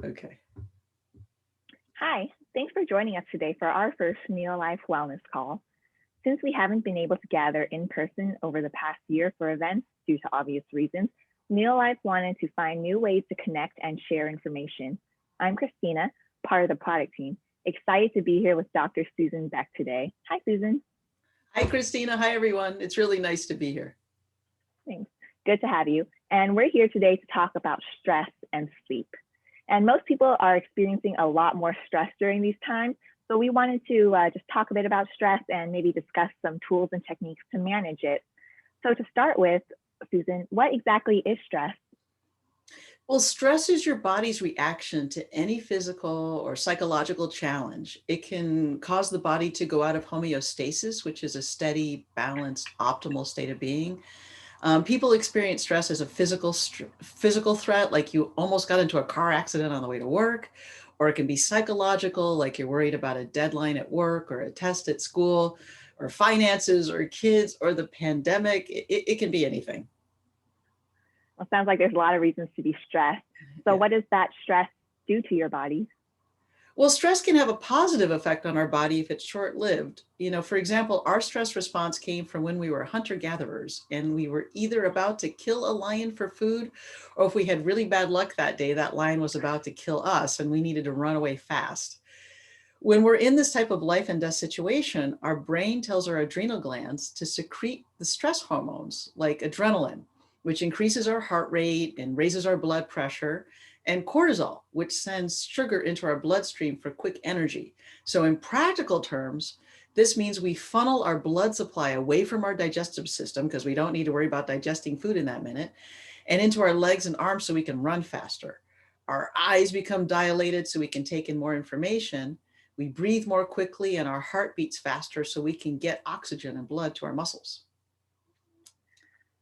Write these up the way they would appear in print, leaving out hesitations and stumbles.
Okay. Hi, thanks for joining us today for our first NeoLife Wellness call. Since we haven't been able to gather in person over the past year for events due to obvious reasons, NeoLife wanted to find new ways to connect and share information. I'm Christina, part of the product team, excited to be here with Dr. Susan Beck today. Hi, Susan. Hi, Christina. Hi, everyone. It's really nice to be here. Thanks. Good to have you. And we're here today to talk about stress and sleep. And most people are experiencing a lot more stress during these times. So we wanted to just talk a bit about stress and maybe discuss some tools and techniques to manage it. So to start with, Susan, what exactly is stress? Well, stress is your body's reaction to any physical or psychological challenge. It can cause the body to go out of homeostasis, which is a steady, balanced, optimal state of being. People experience stress as a physical threat, like you almost got into a car accident on the way to work, or it can be psychological, like you're worried about a deadline at work or a test at school, or finances, or kids, or the pandemic. It can be anything. Well, it sounds like there's a lot of reasons to be stressed. So Yeah. what does that stress do to your body? Well, stress can have a positive effect on our body if it's short lived. For example, our stress response came from when we were hunter gatherers and we were either about to kill a lion for food, or if we had really bad luck that day, that lion was about to kill us and we needed to run away fast. When we're in this type of life and death situation, our brain tells our adrenal glands to secrete the stress hormones like adrenaline, which increases our heart rate and raises our blood pressure, and cortisol, which sends sugar into our bloodstream for quick energy. So, in practical terms, this means we funnel our blood supply away from our digestive system because we don't need to worry about digesting food in that minute, and into our legs and arms so we can run faster. Our eyes become dilated so we can take in more information. We breathe more quickly and our heart beats faster so we can get oxygen and blood to our muscles.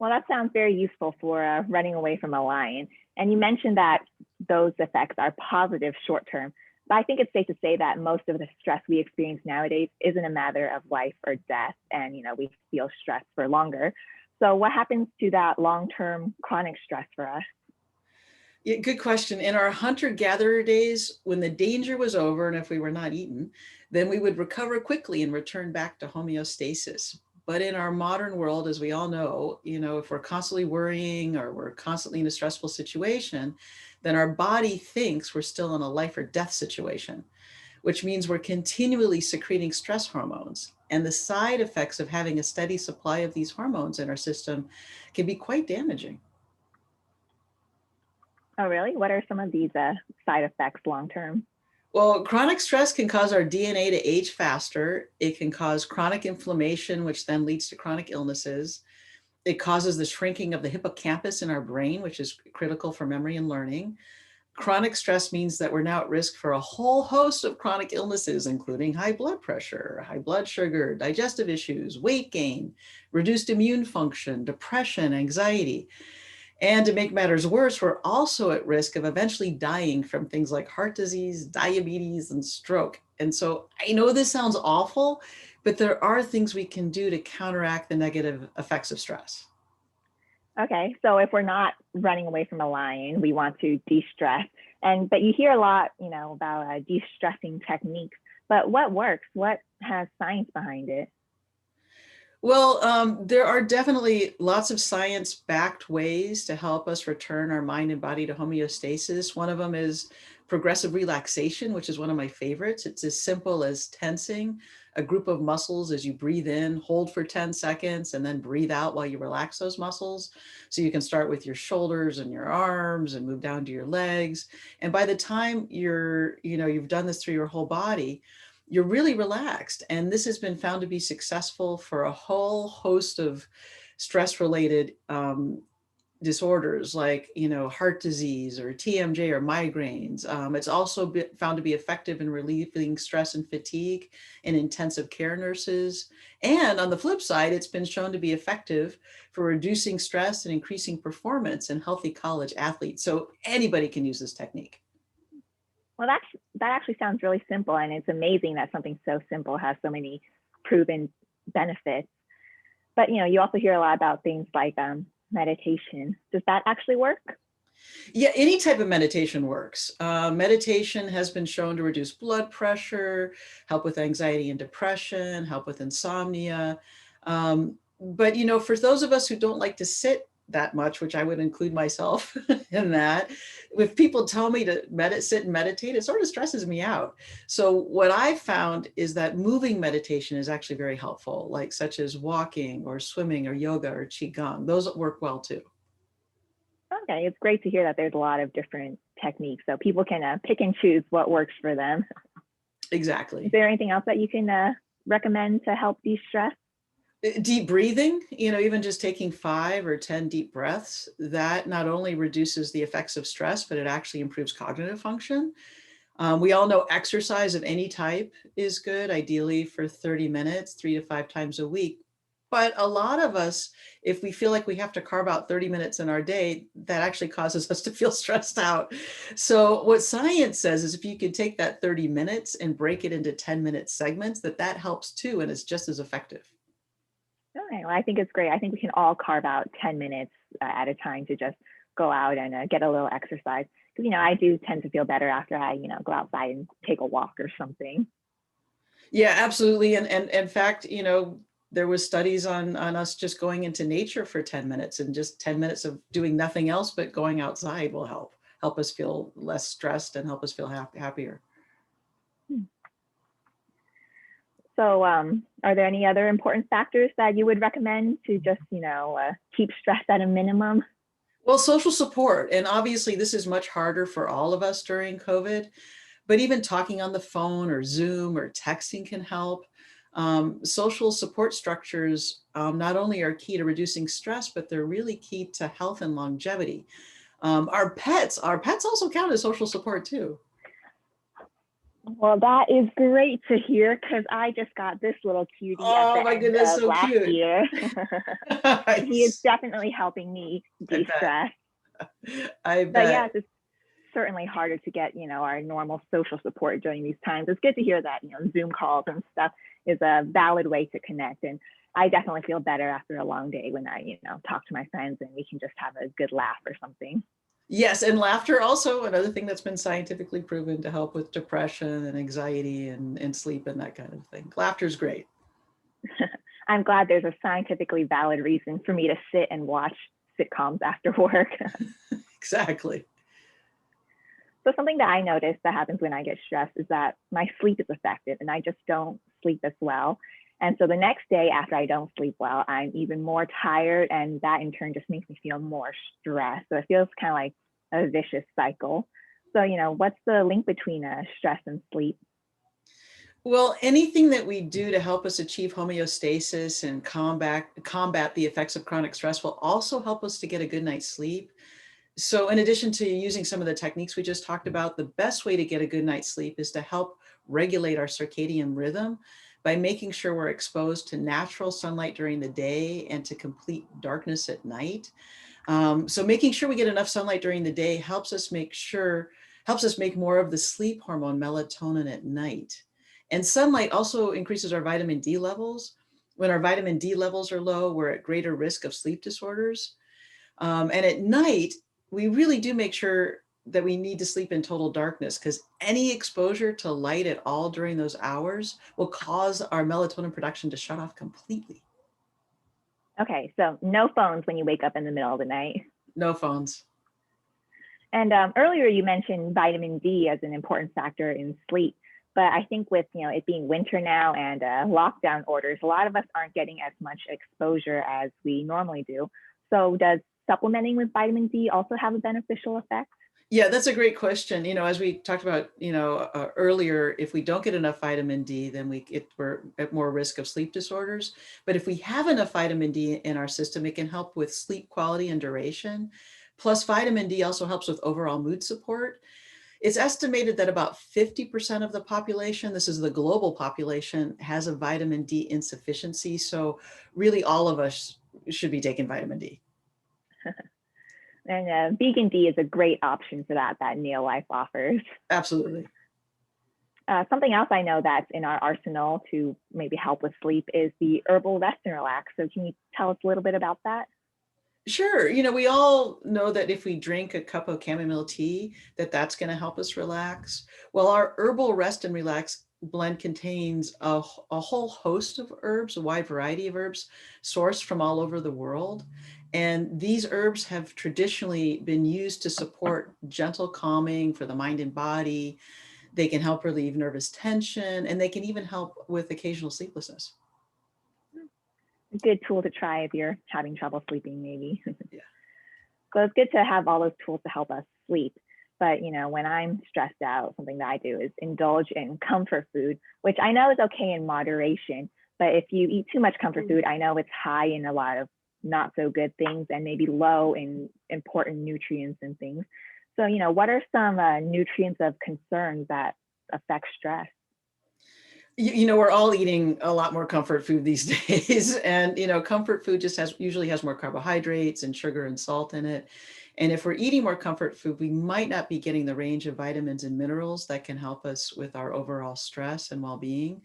Well, that sounds very useful for running away from a lion. And you mentioned that those effects are positive short term. But I think it's safe to say that most of the stress we experience nowadays isn't a matter of life or death. And, we feel stressed for longer. So what happens to that long-term chronic stress for us? Yeah, good question. In our hunter gatherer days, when the danger was over and if we were not eaten, then we would recover quickly and return back to homeostasis. But in our modern world, as we all know, if we're constantly worrying or we're constantly in a stressful situation, then our body thinks we're still in a life or death situation, which means we're continually secreting stress hormones. And the side effects of having a steady supply of these hormones in our system can be quite damaging. Oh, really? What are some of these side effects long-term? Well, chronic stress can cause our DNA to age faster. It can cause chronic inflammation, which then leads to chronic illnesses. It causes the shrinking of the hippocampus in our brain, which is critical for memory and learning. Chronic stress means that we're now at risk for a whole host of chronic illnesses, including high blood pressure, high blood sugar, digestive issues, weight gain, reduced immune function, depression, anxiety. And to make matters worse, we're also at risk of eventually dying from things like heart disease, diabetes, and stroke. And so I know this sounds awful, but there are things we can do to counteract the negative effects of stress. Okay, so if we're not running away from a lion, we want to de-stress. But you hear a lot, about de-stressing techniques. But what works? What has science behind it? Well, there are definitely lots of science backed ways to help us return our mind and body to homeostasis. One of them is progressive relaxation, which is one of my favorites. It's as simple as tensing a group of muscles as you breathe in, hold for 10 seconds, and then breathe out while you relax those muscles. So you can start with your shoulders and your arms and move down to your legs. And by the time you've done this through your whole body, you're really relaxed. And this has been found to be successful for a whole host of stress related disorders like, heart disease or TMJ or migraines. It's also been found to be effective in relieving stress and fatigue in intensive care nurses. And on the flip side, it's been shown to be effective for reducing stress and increasing performance in healthy college athletes. So anybody can use this technique. Well, that actually sounds really simple, and it's amazing that something so simple has so many proven benefits. But you also hear a lot about things like meditation. Does that actually work? Yeah, any type of meditation works. Meditation has been shown to reduce blood pressure, help with anxiety and depression, help with insomnia. But for those of us who don't like to sit that much, which I would include myself in that, if people tell me to sit and meditate, it sort of stresses me out. So what I've found is that moving meditation is actually very helpful, like such as walking or swimming or yoga or qigong. Those work well too. Okay, it's great to hear that there's a lot of different techniques, so people can pick and choose what works for them. Is Exactly. there anything else that you can recommend to help de-stress? Deep breathing, even just taking 5 or 10 deep breaths, that not only reduces the effects of stress, but it actually improves cognitive function. We all know exercise of any type is good, ideally for 30 minutes, 3 to 5 times a week. But a lot of us, if we feel like we have to carve out 30 minutes in our day, that actually causes us to feel stressed out. So what science says is if you can take that 30 minutes and break it into 10-minute segments, that helps too, and it's just as effective. Okay, well, I think it's great. I think we can all carve out 10 minutes at a time to just go out and get a little exercise. Because, I do tend to feel better after I, go outside and take a walk or something. Yeah, absolutely. And in fact, there was studies on us just going into nature for 10 minutes, and just 10 minutes of doing nothing else but going outside will help us feel less stressed and help us feel happier. Hmm. So, are there any other important factors that you would recommend to just, keep stress at a minimum? Well, social support, and obviously this is much harder for all of us during COVID, but even talking on the phone or Zoom or texting can help. Social support structures not only are key to reducing stress, but they're really key to health and longevity. Our pets also count as social support too. Well, that is great to hear because I just got this little cutie at Oh the my end goodness, of so last cute. year. He is Nice. definitely helping me I bet. de-stress. I But yes, bet. it's certainly harder to get, our normal social support during these times. It's good to hear that, Zoom calls and stuff is a valid way to connect. And I definitely feel better after a long day when I, talk to my friends and we can just have a good laugh or something. Yes, and laughter also another thing that's been scientifically proven to help with depression and anxiety and sleep and that kind of thing. Laughter's great. I'm glad there's a scientifically valid reason for me to sit and watch sitcoms after work. Exactly. So something that I notice that happens when I get stressed is that my sleep is affected and I just don't sleep as well. And so the next day after I don't sleep well, I'm even more tired. And that in turn just makes me feel more stressed. So it feels kind of like a vicious cycle. So, what's the link between stress and sleep? Well, anything that we do to help us achieve homeostasis and combat the effects of chronic stress will also help us to get a good night's sleep. So in addition to using some of the techniques we just talked about, the best way to get a good night's sleep is to help regulate our circadian rhythm by making sure we're exposed to natural sunlight during the day and to complete darkness at night. So making sure we get enough sunlight during the day helps us make more of the sleep hormone melatonin at night. And sunlight also increases our vitamin D levels. When our vitamin D levels are low, we're at greater risk of sleep disorders. And at night, we really do make sure that we need to sleep in total darkness, because any exposure to light at all during those hours will cause our melatonin production to shut off completely. Okay, so no phones when you wake up in the middle of the night. No phones. And earlier you mentioned vitamin D as an important factor in sleep. But I think with it being winter now and lockdown orders, a lot of us aren't getting as much exposure as we normally do. So does supplementing with vitamin D also have a beneficial effect? Yeah, that's a great question. As we talked about, earlier, if we don't get enough vitamin D, then we're at more risk of sleep disorders. But if we have enough vitamin D in our system, it can help with sleep quality and duration. Plus, vitamin D also helps with overall mood support. It's estimated that about 50% of the population, this is the global population, has a vitamin D insufficiency. So really all of us should be taking vitamin D. And vegan D is a great option for that NeoLife offers. Absolutely. Something else I know that's in our arsenal to maybe help with sleep is the herbal rest and relax. So can you tell us a little bit about that? Sure. You know, we all know that if we drink a cup of chamomile tea, that's going to help us relax. Well, our herbal rest and relax blend contains a whole host of herbs, a wide variety of herbs sourced from all over the world. And these herbs have traditionally been used to support gentle calming for the mind and body. They can help relieve nervous tension, and they can even help with occasional sleeplessness. A good tool to try if you're having trouble sleeping, maybe. Yeah. So it's good to have all those tools to help us sleep. But when I'm stressed out, something that I do is indulge in comfort food, which I know is okay in moderation. But if you eat too much comfort food, I know it's high in a lot of not so good things and maybe low in important nutrients and things. So, what are some nutrients of concern that affect stress? You know, we're all eating a lot more comfort food these days. And, comfort food just usually has more carbohydrates and sugar and salt in it. And if we're eating more comfort food, we might not be getting the range of vitamins and minerals that can help us with our overall stress and well-being,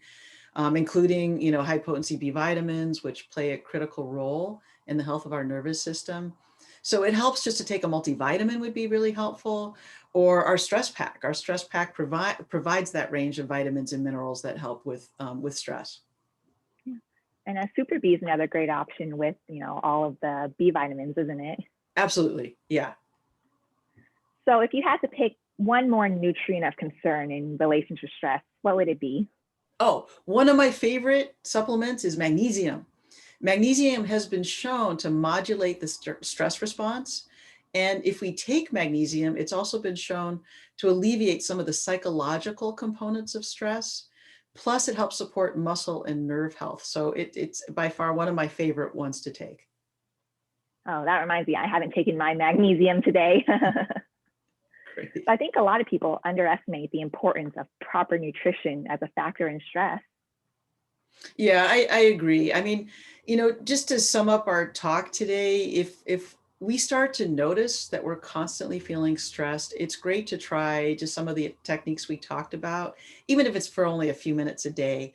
including, high potency B vitamins, which play a critical role in the health of our nervous system. So it helps just to take a multivitamin would be really helpful, or our stress pack. Our stress pack provides that range of vitamins and minerals that help with stress. Yeah. And a super B is another great option with, all of the B vitamins, isn't it? Absolutely. Yeah. So if you had to pick one more nutrient of concern in relation to stress, what would it be? Oh, one of my favorite supplements is magnesium. Magnesium has been shown to modulate the stress response. And if we take magnesium, it's also been shown to alleviate some of the psychological components of stress. Plus, it helps support muscle and nerve health. So it's by far one of my favorite ones to take. Oh, that reminds me, I haven't taken my magnesium today. Great. I think a lot of people underestimate the importance of proper nutrition as a factor in stress. Yeah, I agree. I mean, just to sum up our talk today, if we start to notice that we're constantly feeling stressed, it's great to try just some of the techniques we talked about, even if it's for only a few minutes a day,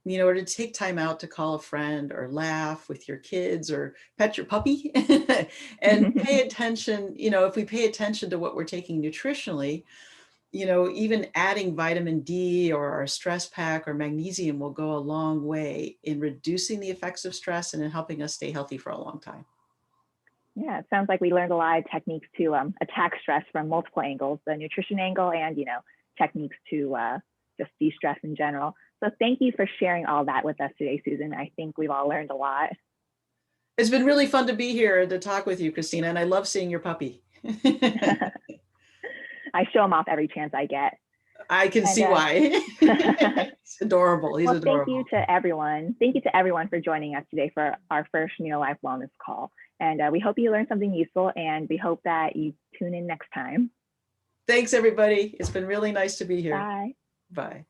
or to take time out to call a friend or laugh with your kids or pet your puppy and pay attention, if we pay attention to what we're taking nutritionally, even adding vitamin D or our stress pack or magnesium will go a long way in reducing the effects of stress and in helping us stay healthy for a long time. Yeah, it sounds like we learned a lot of techniques to attack stress from multiple angles, the nutrition angle and, techniques to just de-stress in general. So thank you for sharing all that with us today, Susan. I think we've all learned a lot. It's been really fun to be here and to talk with you, Christina, and I love seeing your puppy. I show him off every chance I get. I can And see why. He's adorable. He's well, thank you adorable. to everyone. Thank you to everyone for joining us today for our first NeoLife Wellness call. And we hope you learned something useful, and we hope that you tune in next time. Thanks, everybody. It's been really nice to be here. Bye. Bye.